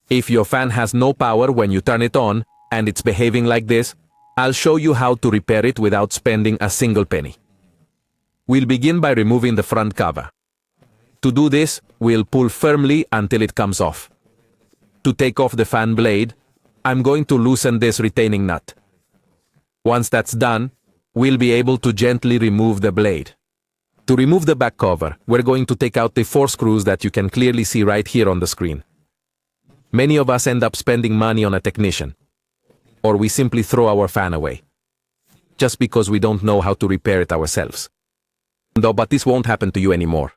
If your fan has no power when you turn it on, and it's behaving like this, I'll show you how to repair it without spending a single penny. We'll begin by removing the front cover. To do this, we'll pull firmly until it comes off. To take off the fan blade, I'm going to loosen this retaining nut. Once that's done, we'll be able to gently remove the blade. To remove the back cover, we're going to take out the 4 screws that you can clearly see right here on the screen. Many of us end up spending money on a technician, or we simply throw our fan away, just because we don't know how to repair it ourselves. But this won't happen to you anymore.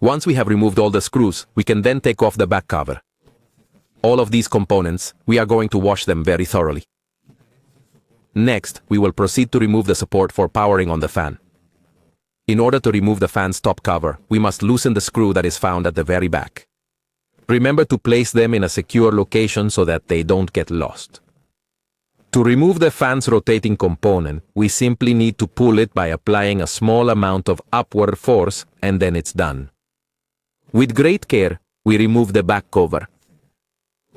Once we have removed all the screws, we can then take off the back cover. All of these components, we are going to wash them very thoroughly. Next, we will proceed to remove the support for powering on the fan. In order to remove the fan's top cover, we must loosen the screw that is found at the very back. Remember to place them in a secure location so that they don't get lost. To remove the fan's rotating component, we simply need to pull it by applying a small amount of upward force, and then it's done. With great care, we remove the back cover.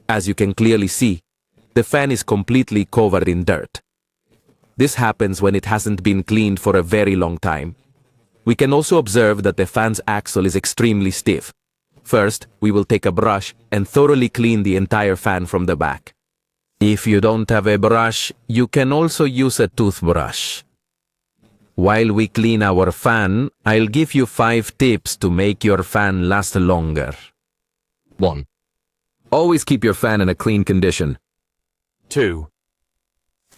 As you can clearly see, the fan is completely covered in dirt. This happens when it hasn't been cleaned for a very long time. We can also observe that the fan's axle is extremely stiff. First, we will take a brush and thoroughly clean the entire fan from the back. If you don't have a brush, you can also use a toothbrush. While we clean our fan, I'll give you 5 tips to make your fan last longer. 1. Always keep your fan in a clean condition. 2.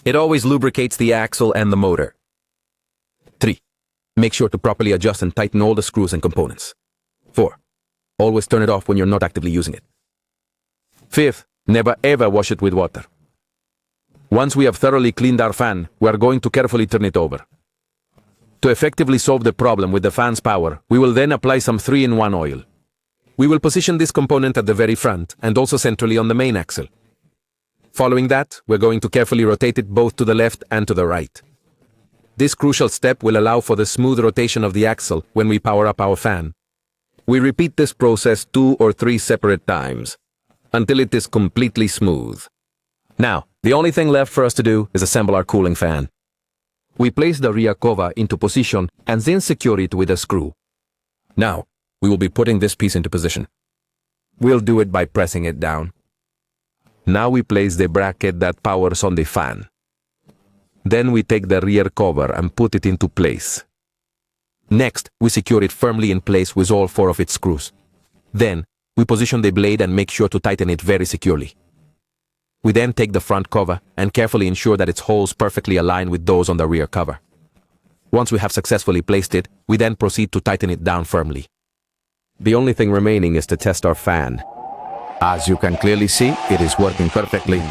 It always lubricates the axle and the motor. 3. Make sure to properly adjust and tighten all the screws and components. 4. Always turn it off when you're not actively using it. 5th, never ever wash it with water. Once we have thoroughly cleaned our fan, we are going to carefully turn it over. To effectively solve the problem with the fan's power, we will then apply some 3-in-1 oil. We will position this component at the very front and also centrally on the main axle. Following that, we're going to carefully rotate it both to the left and to the right. This crucial step will allow for the smooth rotation of the axle when we power up our fan. We repeat this process 2 or 3 separate times, until it is completely smooth. Now, the only thing left for us to do is assemble our cooling fan. We place the rear cover into position and then secure it with a screw. Now, we will be putting this piece into position. We'll do it by pressing it down. Now we place the bracket that powers on the fan. Then we take the rear cover and put it into place. Next, we secure it firmly in place with all 4 of its screws. Then, we position the blade and make sure to tighten it very securely. We then take the front cover and carefully ensure that its holes perfectly align with those on the rear cover. Once we have successfully placed it, we then proceed to tighten it down firmly. The only thing remaining is to test our fan. As you can clearly see, it is working perfectly.